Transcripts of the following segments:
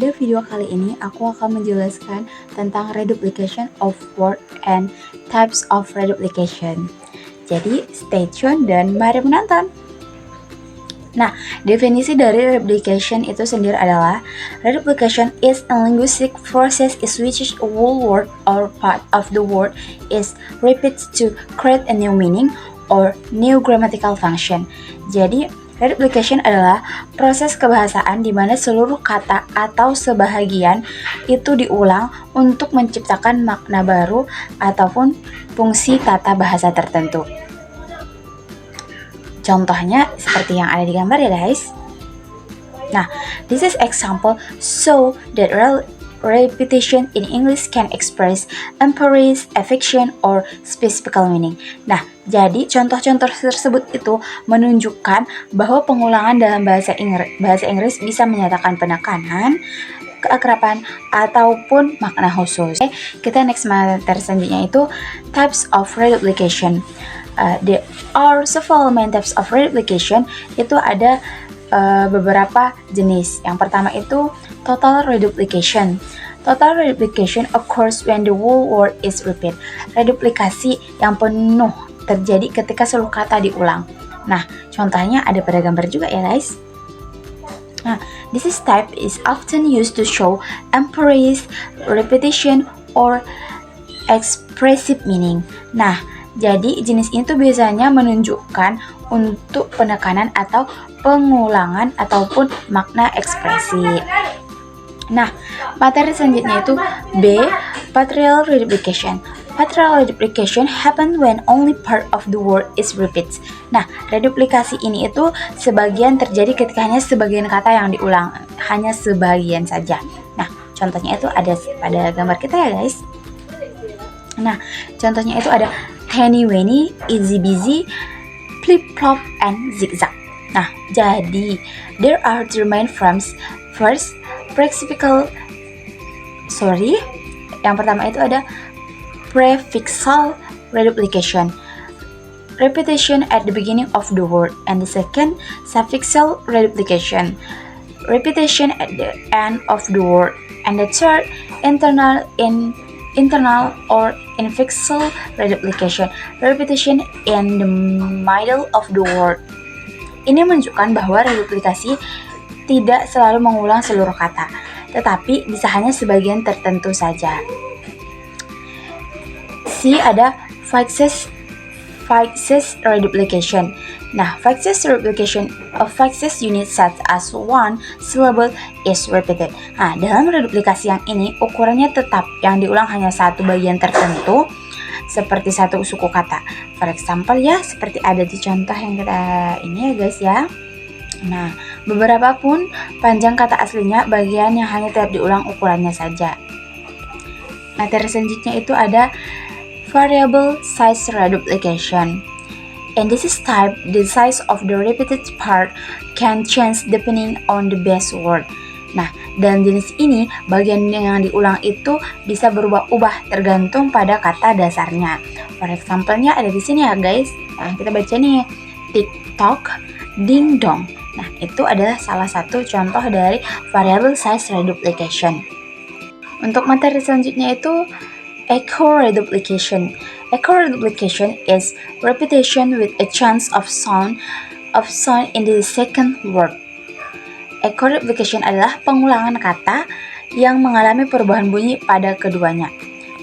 Pada video kali ini, aku akan menjelaskan tentang reduplication of word and types of reduplication. Jadi, stay tune dan mari menonton! Nah, definisi dari reduplication itu sendiri adalah reduplication is a linguistic process in which a whole word or part of the word is repeated to create a new meaning or new grammatical function. Jadi, reduplication adalah proses kebahasaan di mana seluruh kata atau sebahagian itu diulang untuk menciptakan makna baru ataupun fungsi tata bahasa tertentu. Contohnya seperti yang ada di gambar ya guys. Nah, this is example so that repetition in English can express emphasis, affection, or specific meaning. Nah, jadi contoh-contoh tersebut itu menunjukkan bahwa pengulangan dalam bahasa Inggris bisa menyatakan penekanan, keakraban, ataupun makna khusus. Oke, kita next materi selanjutnya itu types of reduplication. There are several main types of reduplication. Itu ada beberapa jenis. Yang pertama itu total reduplication. Total reduplication occurs when the whole word is repeated. Reduplikasi yang penuh terjadi ketika seluruh kata diulang. Nah, contohnya ada pada gambar juga ya guys. Nah, this type is often used to show emphasis, repetition, or expressive meaning. Nah, jadi jenis ini tuh biasanya menunjukkan untuk penekanan atau pengulangan ataupun makna ekspresi. Nah, materi selanjutnya itu B, partial reduplication. Partial reduplication happen when only part of the word is repeated. Nah, reduplikasi ini itu sebagian terjadi ketika hanya sebagian kata yang diulang, hanya sebagian saja. Nah, contohnya itu ada pada gambar kita ya guys. Nah, contohnya itu ada Tiny Weeny, Easy Busy, Flip Flop, and Zigzag. Nah, jadi there are three main forms. First, yang pertama itu ada prefixal reduplication, repetition at the beginning of the word, and the second, suffixal reduplication, repetition at the end of the word, and the third, internal or infixal reduplication, repetition in the middle of the word. Ini menunjukkan bahwa reduplikasi tidak selalu mengulang seluruh kata, tetapi bisa hanya sebagian tertentu saja. C ada fixes reduplication. Nah, fixes reduplication of fixes unit such as one syllable is repeated. Nah, dalam reduplikasi yang ini ukurannya tetap, yang diulang hanya satu bagian tertentu seperti satu suku kata. For example ya, seperti ada di contoh yang kita ini ya guys ya. Nah, beberapa pun panjang kata aslinya bagian yang hanya tetap diulang ukurannya saja. Materi selanjutnya itu ada variable size reduplication. In this type, the size of the repeated part can change depending on the base word. Nah, dalam jenis ini, bagian yang diulang itu bisa berubah-ubah tergantung pada kata dasarnya. For example-nya ada di sini ya guys. Nah, kita baca nih, TikTok, ding dong. Nah, itu adalah salah satu contoh dari variable size reduplication. Untuk materi selanjutnya itu echo reduplication. Echo reduplication is repetition with a change of sound in the second word. Echo reduplication adalah pengulangan kata yang mengalami perubahan bunyi pada keduanya.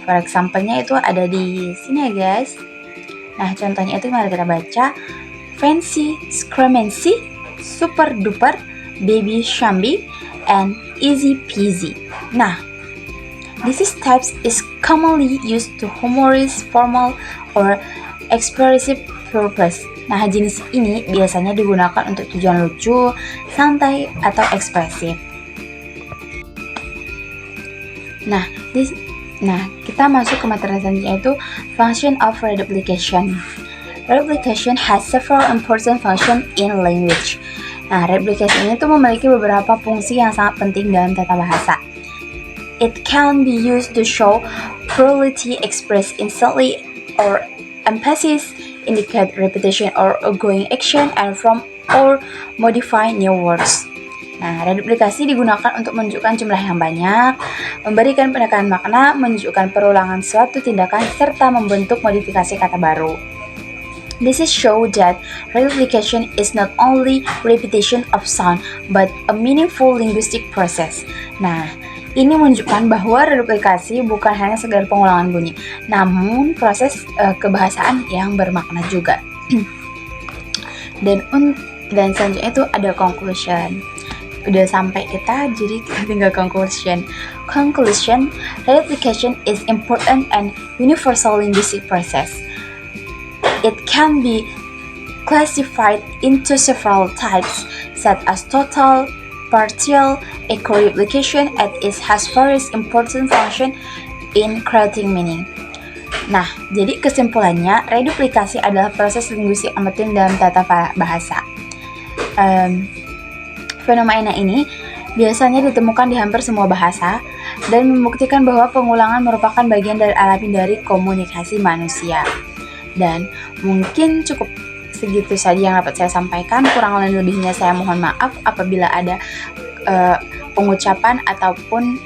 For example-nya itu ada di sini ya guys. Nah, contohnya itu mari kita baca. Fancy, screamancy, super duper, baby shambi, and easy peasy. Nah, this types is commonly used to humorous, formal, or expressive purpose. Nah, jenis ini biasanya digunakan untuk tujuan lucu, santai, atau ekspresif. Nah, kita masuk ke materi selanjutnya itu function of reduplication. Reduplication has several important functions in language. Nah, reduplication ini tuh memiliki beberapa fungsi yang sangat penting dalam tata bahasa. It can be used to show plurality, express instantly, or emphasis, indicate repetition or ongoing action, and from or modify new words. Nah, reduplikasi digunakan untuk menunjukkan jumlah yang banyak, memberikan penekanan makna, menunjukkan perulangan suatu tindakan, serta membentuk modifikasi kata baru. This is show that reduplication is not only repetition of sound, but a meaningful linguistic process. Nah, ini menunjukkan bahwa reduplikasi bukan hanya sekedar pengulangan bunyi, namun proses kebahasaan yang bermakna juga. Dan selanjutnya itu ada conclusion. Udah sampai kita, jadi kita tinggal conclusion. Conclusion, reduplication is important and universal linguistic process. It can be classified into several types, such as total, partial, eco-replication, and it has various important function in creating meaning. Nah, jadi kesimpulannya, reduplikasi adalah proses linguistik yang penting dalam tata bahasa. Fenomena ini biasanya ditemukan di hampir semua bahasa dan membuktikan bahwa pengulangan merupakan bagian dari alami dari komunikasi manusia. Dan mungkin cukup segitu saja yang dapat saya sampaikan. Kurang lebihnya saya mohon maaf apabila ada pengucapan ataupun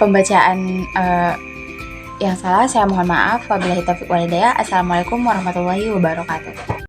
pembacaan yang salah. Saya mohon maaf. Wabillahi taufiq wal hidayah. Assalamualaikum warahmatullahi wabarakatuh.